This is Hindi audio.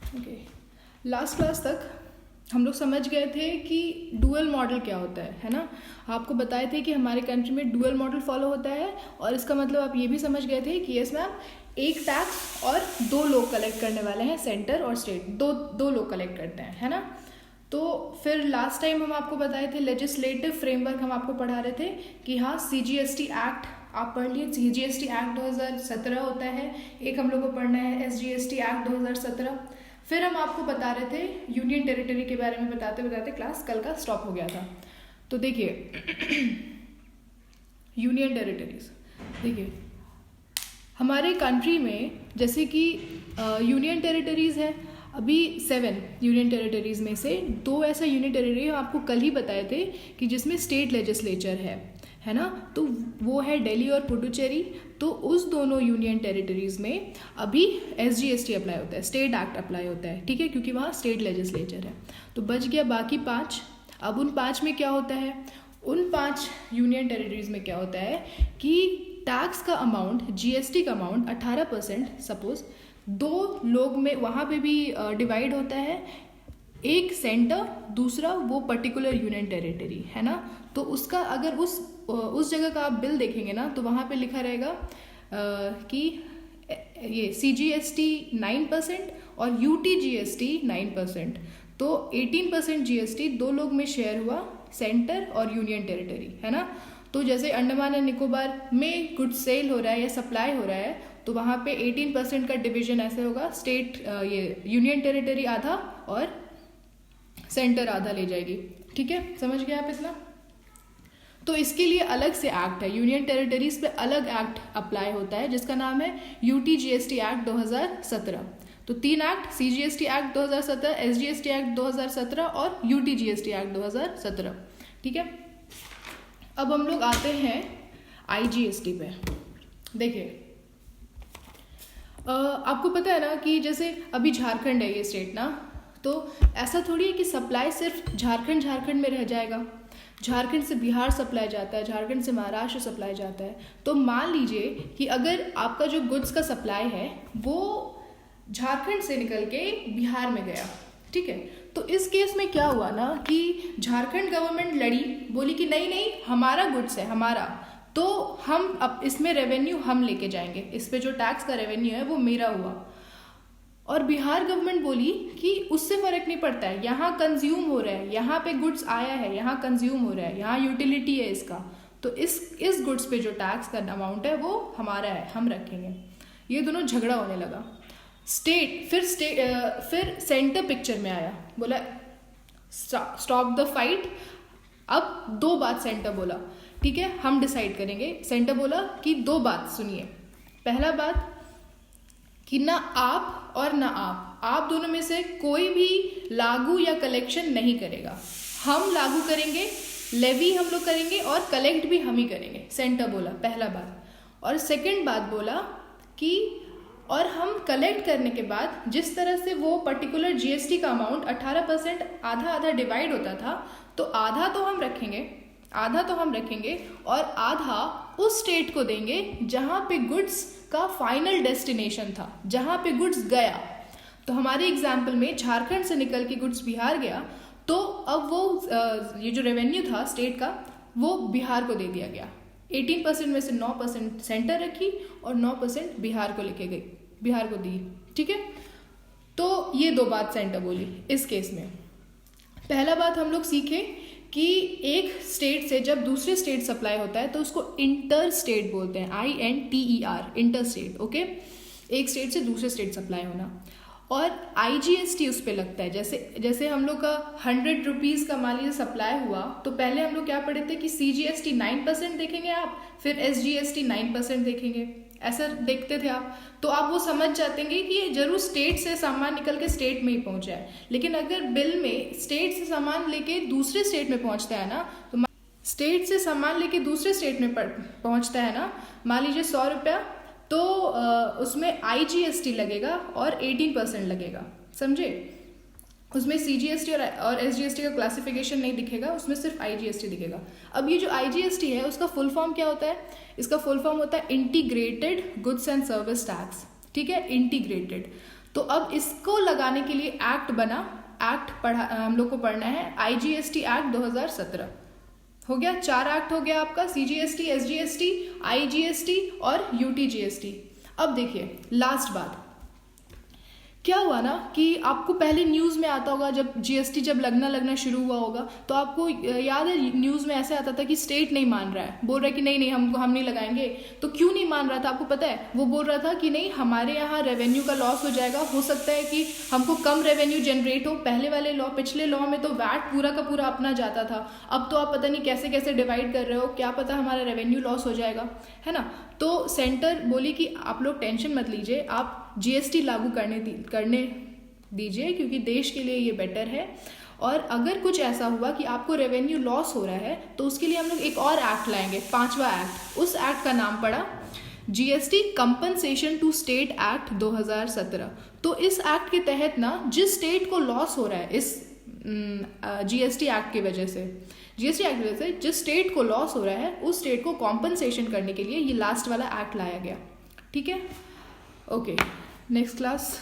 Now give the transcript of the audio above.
ओके, लास्ट क्लास तक हम लोग समझ गए थे कि डुअल मॉडल क्या होता है ना। आपको बताए थे कि हमारे कंट्री में डुअल मॉडल फॉलो होता है, और इसका मतलब आप ये भी समझ गए थे कि यस मैम, एक टैक्स और दो लोग कलेक्ट करने वाले हैं, सेंटर और स्टेट, दो लोग कलेक्ट करते हैं, है ना। तो फिर लास्ट टाइम हम आपको बताए थे लेजिस्लेटिव फ्रेमवर्क हम आपको पढ़ा रहे थे कि हाँ, CGST एक्ट आप पढ़ लिए। CGST एक्ट 2017 होता है, एक हम लोग को पढ़ना है SGST एक्ट 2017। फिर हम आपको बता रहे थे यूनियन टेरिटरी के बारे में, बताते बताते क्लास कल का स्टॉप हो गया था। तो देखिए यूनियन टेरिटरीज, देखिए हमारे कंट्री में जैसे कि यूनियन टेरिटरीज है अभी 7 यूनियन टेरिटरीज में से 2 ऐसा यूनियन टेरिटरी हम आपको कल ही बताए थे कि जिसमें स्टेट लेजिस्लेचर है ना। तो वो है दिल्ली और पुडुचेरी। तो उस दोनों यूनियन टेरिटरीज में अभी SGST अप्लाई होता है, स्टेट एक्ट अप्लाई होता है, ठीक है, क्योंकि वहाँ स्टेट लेजिस्लेचर है। तो बच गया बाकी 5। अब उन 5 में क्या होता है, उन 5 यूनियन टेरिटरीज में क्या होता है कि टैक्स का अमाउंट, GST का अमाउंट 18% सपोज 2 लोग में वहाँ पे भी डिवाइड होता है, एक सेंटर, दूसरा वो पर्टिकुलर यूनियन टेरिटरी, है ना। तो उसका अगर उस जगह का आप बिल देखेंगे ना, तो वहाँ पे लिखा रहेगा कि ये CGST 9% और UTGST 9%। तो 18% GST 2 लोग में शेयर हुआ, सेंटर और यूनियन टेरिटरी, है ना। तो जैसे अंडमान एंड निकोबार में गुड्स सेल हो रहा है या सप्लाई हो रहा है, तो वहाँ पे 18% का डिवीजन ऐसे होगा, स्टेट ये यूनियन टेरिटरी आधा और सेंटर आधा ले जाएगी, ठीक है, समझ गए आप इतना। तो इसके लिए अलग से एक्ट है, यूनियन टेरिटरीज पे अलग एक्ट अप्लाई होता है जिसका नाम है UTGST एक्ट 2017। तो 3 act, CGST act 2017, SGST act 2017 और UTGST एक्ट 2017, ठीक है। अब हम लोग आते हैं IGST पे। देखिए आपको पता है ना कि जैसे अभी झारखंड है ये स्टेट ना, तो ऐसा थोड़ी है कि सप्लाई सिर्फ झारखंड में रह जाएगा। झारखंड से बिहार सप्लाई जाता है, झारखंड से महाराष्ट्र सप्लाई जाता है। तो मान लीजिए कि अगर आपका जो गुड्स का सप्लाई है वो झारखंड से निकल के बिहार में गया, ठीक है, तो इस केस में क्या हुआ ना कि झारखंड गवर्नमेंट लड़ी, बोली कि नहीं नहीं हमारा गुड्स है, हमारा, तो हम अब इसमें रेवेन्यू हम लेके जाएंगे, इस पे जो टैक्स का रेवेन्यू है वो मेरा हुआ। और बिहार गवर्नमेंट बोली कि उससे फर्क नहीं पड़ता है, यहाँ कंज्यूम हो रहा है, यहाँ पे गुड्स आया है, यहाँ कंज्यूम हो रहा है, यहाँ यूटिलिटी है इसका, तो इस गुड्स पे जो टैक्स का अमाउंट है वो हमारा है, हम रखेंगे। ये दोनों झगड़ा होने लगा। फिर सेंटर पिक्चर में आया, बोला स्टॉप द फाइट। अब 2 बात सेंटर बोला, ठीक है, हम डिसाइड करेंगे। सेंटर बोला कि 2 बात सुनिए। पहला बात कि ना आप और ना आप दोनों में से कोई भी लागू या कलेक्शन नहीं करेगा, हम लागू करेंगे, लेवी हम लोग करेंगे और कलेक्ट भी हम ही करेंगे, सेंटर बोला, पहला बात। और सेकंड बात बोला कि और हम कलेक्ट करने के बाद जिस तरह से वो पर्टिकुलर GST का अमाउंट 18% आधा आधा डिवाइड होता था, तो आधा तो हम रखेंगे और आधा उस स्टेट को देंगे जहाँ पे गुड्स का फाइनल डेस्टिनेशन था, जहाँ पे गुड्स गया। तो हमारे एग्जाम्पल में झारखंड से निकल के गुड्स बिहार गया, तो अब वो ये जो रेवेन्यू था स्टेट का वो बिहार को दे दिया गया। 18% में से 9% सेंटर रखी और 9% बिहार को लेके गई, बिहार को दी, ठीक है। तो ये 2 बात सेंटर बोली इस केस में। पहला बात हम लोग सीखे कि एक स्टेट से जब दूसरे स्टेट सप्लाई होता है तो उसको इंटर स्टेट बोलते हैं, INTER, इंटर स्टेट, ओके, एक स्टेट से दूसरे स्टेट सप्लाई होना। और IGST उस पर लगता है, जैसे हम लोग का 100 रुपीज़ का मान लीजिए सप्लाई हुआ, तो पहले हम लोग क्या पढ़े थे कि CGST 9% देखेंगे आप, फिर SGST 9% देखेंगे, ऐसा देखते थे आप। तो आप वो समझ जाते हैं कि ये जरूर स्टेट से सामान निकल के स्टेट में ही पहुंचा है। लेकिन अगर बिल में स्टेट से सामान लेके दूसरे स्टेट में पहुंचता है ना, तो स्टेट से सामान लेके दूसरे स्टेट में पहुंचता है ना, मान लीजिए 100 रुपया, तो उसमें IGST लगेगा और 18% लगेगा, समझे। उसमें CGST और SGST का क्लासिफिकेशन नहीं दिखेगा, उसमें सिर्फ IGST दिखेगा। अब ये जो IGST है उसका फुल फॉर्म क्या होता है, इसका फुल फॉर्म होता है integrated goods and service tax, ठीक है, इंटीग्रेटेड। तो अब इसको लगाने के लिए एक्ट बना, एक्ट पढ़ा हम लोग को पढ़ना है IGST एक्ट 2017। हो गया, 4 एक्ट हो गया आपका, CGST, SGST, IGST और UTGST। अब देखिए लास्ट बात क्या हुआ ना कि आपको पहले न्यूज़ में आता होगा जब GST जब लगना शुरू हुआ होगा तो आपको याद है न्यूज़ में ऐसे आता था कि स्टेट नहीं मान रहा है, बोल रहा है कि नहीं हम नहीं लगाएंगे। तो क्यों नहीं मान रहा था आपको पता है? वो बोल रहा था कि नहीं हमारे यहाँ रेवेन्यू का लॉस हो जाएगा, हो सकता है कि हमको कम रेवेन्यू जनरेट हो। पहले वाले पिछले लॉ में तो वैट पूरा का पूरा अपना जाता था, अब तो आप पता नहीं कैसे कैसे डिवाइड कर रहे हो, क्या पता हमारा रेवेन्यू लॉस हो जाएगा, है ना। तो सेंटर बोली कि आप लोग टेंशन मत लीजिए, आप GST लागू करने दीजिए क्योंकि देश के लिए ये बेटर है। और अगर कुछ ऐसा हुआ कि आपको रेवेन्यू लॉस हो रहा है तो उसके लिए हम लोग एक और एक्ट लाएंगे, 5वां एक्ट। उस एक्ट का नाम पड़ा GST compensation to state act 2017। तो इस एक्ट के तहत ना जिस स्टेट को लॉस हो रहा है इस GST एक्ट की वजह से, जिस स्टेट को लॉस हो रहा है उस स्टेट को कॉम्पनसेशन करने के लिए ये लास्ट वाला एक्ट लाया गया। ठीक है, ओके, नेक्स्ट क्लास